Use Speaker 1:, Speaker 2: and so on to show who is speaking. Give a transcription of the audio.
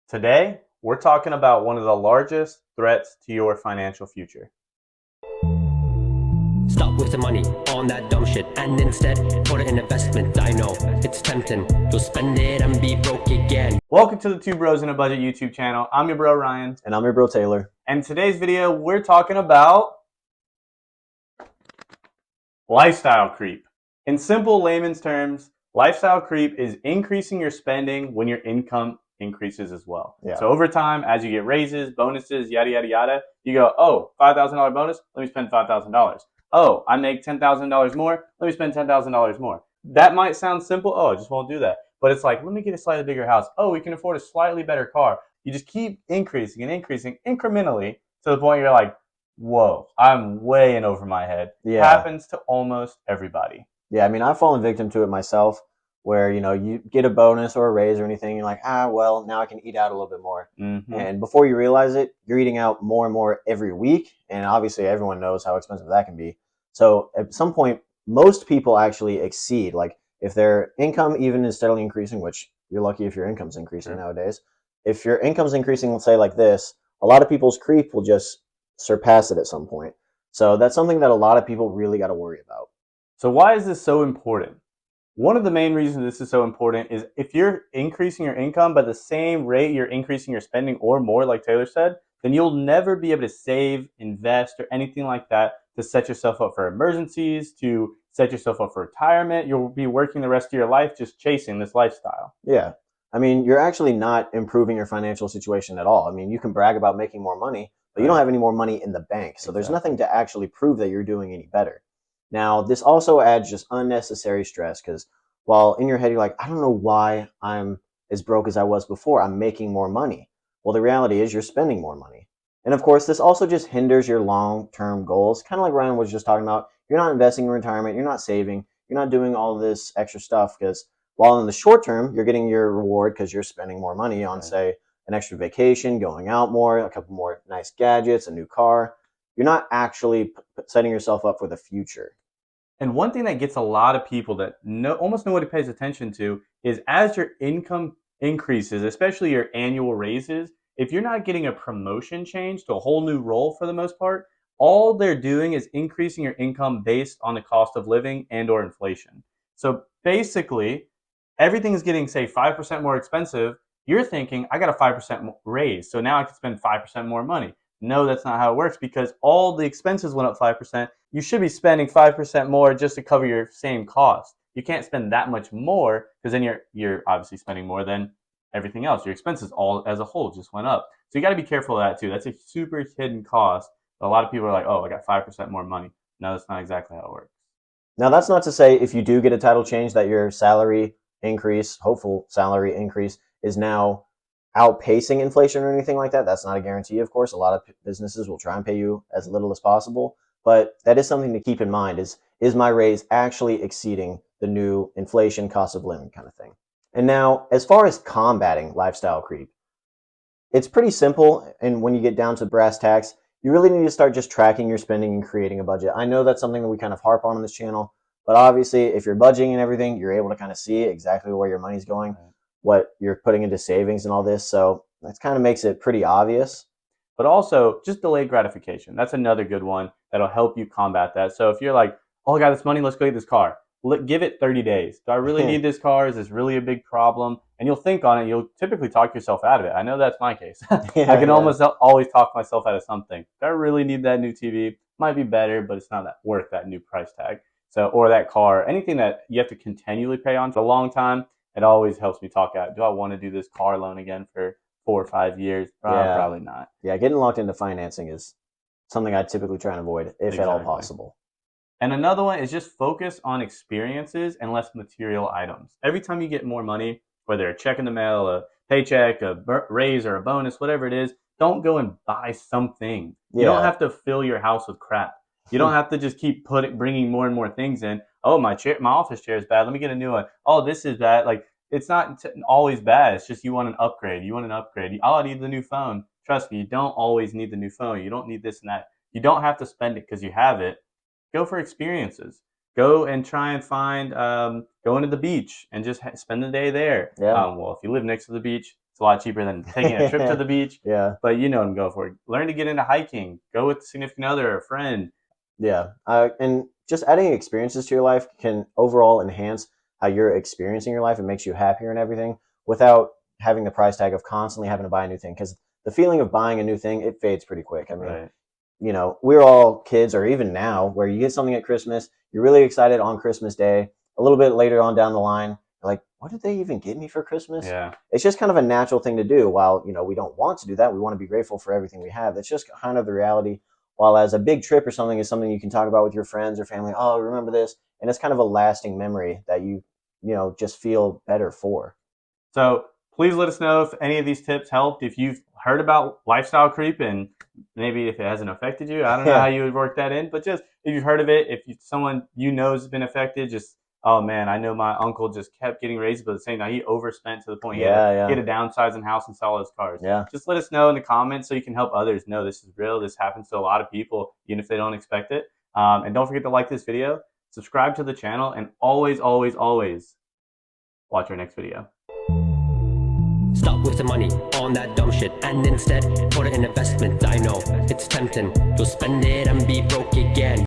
Speaker 1: Today, we're talking about one of the largest threats to your financial future.
Speaker 2: Stop wasting money on that dumb shit and instead put it in investment. I know it's tempting. You'll spend it and be broke again.
Speaker 1: Welcome to the Two Bros in a Budget YouTube channel. I'm your bro Ryan.
Speaker 3: And I'm your bro Taylor.
Speaker 1: And in today's video, we're talking about lifestyle creep. In simple layman's terms, lifestyle creep is increasing your spending when your income increases as well.
Speaker 3: Yeah.
Speaker 1: So over time, as you get raises, bonuses, yada, yada, yada, you go, oh, $5,000 bonus, let me spend $5,000. Oh, I make $10,000 more, let me spend $10,000 more. That might sound simple. Oh, I just won't do that. But it's like, let me get a slightly bigger house. Oh, we can afford a slightly better car. You just keep increasing and increasing incrementally to the point you're like, whoa, I'm way in over my head.
Speaker 3: Yeah.
Speaker 1: Happens to almost everybody.
Speaker 3: Yeah, I mean, I've fallen victim to it myself where, you get a bonus or a raise or anything. You're like, well, now I can eat out a little bit more.
Speaker 1: Mm-hmm.
Speaker 3: And before you realize it, you're eating out more and more every week. And obviously, everyone knows how expensive that can be. So at some point, most people actually exceed. Like if their income even is steadily increasing, which you're lucky if your income's increasing nowadays. If your income's increasing, let's say like this, a lot of people's creep will just surpass it at some point. So that's something that a lot of people really got to worry about.
Speaker 1: So why is this so important? One of the main reasons this is so important is if you're increasing your income by the same rate you're increasing your spending or more, like Taylor said, then you'll never be able to save, invest, or anything like that to set yourself up for emergencies, to set yourself up for retirement. You'll be working the rest of your life just chasing this lifestyle.
Speaker 3: Yeah. I mean, you're actually not improving your financial situation at all. I mean, you can brag about making more money, but you don't have any more money in the bank. So there's nothing to actually prove that you're doing any better. Now, this also adds just unnecessary stress because while in your head you're like, I don't know why I'm as broke as I was before. I'm making more money. Well, the reality is you're spending more money. And of course, this also just hinders your long-term goals. Kind of like Ryan was just talking about, you're not investing in retirement, you're not saving, you're not doing all this extra stuff because while in the short term, you're getting your reward because you're spending more money on, say, an extra vacation, going out more, a couple more nice gadgets, a new car. You're not actually setting yourself up for the future.
Speaker 1: And one thing that gets a lot of people that almost nobody pays attention to is as your income increases, especially your annual raises, if you're not getting a promotion change to a whole new role for the most part, all they're doing is increasing your income based on the cost of living and or inflation. So basically, everything is getting, say, 5% more expensive. You're thinking, I got a 5% raise, so now I can spend 5% more money. No, that's not how it works because all the expenses went up 5%. You should be spending 5% more just to cover your same cost. You can't spend that much more because then you're obviously spending more than everything else. Your expenses all as a whole just went up. So you got to be careful of that too. That's a super hidden cost. A lot of people are like, oh, I got 5% more money. No, that's not exactly how it works.
Speaker 3: Now, that's not to say if you do get a title change that your salary increase, hopeful salary increase, is now outpacing inflation or anything like that. That's not a guarantee, of course. A lot of businesses will try and pay you as little as possible. But that is something to keep in mind is my raise actually exceeding the new inflation cost of living kind of thing? And now, as far as combating lifestyle creep, it's pretty simple. And when you get down to brass tacks, you really need to start just tracking your spending and creating a budget. I know that's something that we kind of harp on this channel, but obviously if you're budgeting and everything, you're able to kind of see exactly where your money's going, what you're putting into savings and all this. So that kind of makes it pretty obvious.
Speaker 1: But also just delayed gratification. That's another good one that'll help you combat that. So if you're like, oh, I got this money, let's go get this car. Give it 30 days. Do I really need this car? Is this really a big problem? And you'll think on it. You'll typically talk yourself out of it. I know that's my case. I can almost always talk myself out of something. Do I really need that new TV? Might be better, but it's not worth that new price tag. So, or that car, anything that you have to continually pay on for a long time, it always helps me talk out. Do I want to do this car loan again for 4 or 5 years? Probably not.
Speaker 3: Yeah, getting locked into financing is something I typically try and avoid if at all possible.
Speaker 1: And another one is just focus on experiences and less material items. Every time you get more money, whether a check in the mail, a paycheck, a raise, or a bonus, whatever it is, don't go and buy something. You don't have to fill your house with crap. You don't have to just keep bringing more and more things in. Oh, my office chair is bad. Let me get a new one. Oh, this is bad. Like, it's not always bad. It's just you want an upgrade. You want an upgrade. Oh, I need the new phone. Trust me, you don't always need the new phone. You don't need this and that. You don't have to spend it because you have it. Go for experiences. Go and try and find, going to the beach and just spend the day there.
Speaker 3: Yeah.
Speaker 1: Well, if you live next to the beach, It's a lot cheaper than taking a trip to the beach.
Speaker 3: Yeah.
Speaker 1: But you know what I'm going for. Learn to get into hiking. Go with a significant other or a friend.
Speaker 3: Yeah. And just adding experiences to your life can overall enhance how you're experiencing your life. It makes you happier and everything without having the price tag of constantly having to buy a new thing. Because the feeling of buying a new thing, it fades pretty quick. I mean,
Speaker 1: Right.
Speaker 3: we're all kids, or even now, where you get something at Christmas, you're really excited on Christmas Day. A little bit later on down the line, you're like, what did they even get me for Christmas?
Speaker 1: Yeah.
Speaker 3: It's just kind of a natural thing to do. While, we don't want to do that, we want to be grateful for everything we have. That's just kind of the reality. While as a big trip or something is something you can talk about with your friends or family, oh, remember this. And it's kind of a lasting memory that you just feel better for.
Speaker 1: So please let us know if any of these tips helped. If you've heard about lifestyle creep and maybe if it hasn't affected you, I don't know how
Speaker 3: Yeah.
Speaker 1: you would work that in, but just if you've heard of it, if someone you know has been affected, just oh man, I know my uncle just kept getting raises, but at the same time he overspent to the point
Speaker 3: Yeah.
Speaker 1: he
Speaker 3: Yeah.
Speaker 1: had to downsize in house and sell his cars.
Speaker 3: Yeah.
Speaker 1: Just let us know in the comments so you can help others know this is real. This happens to a lot of people, even if they don't expect it. And don't forget to like this video, subscribe to the channel, and always, always, always watch our next video.
Speaker 2: Stop wasting money on that dumb shit and instead put it in investment. I know it's tempting. You'll spend it and be broke again.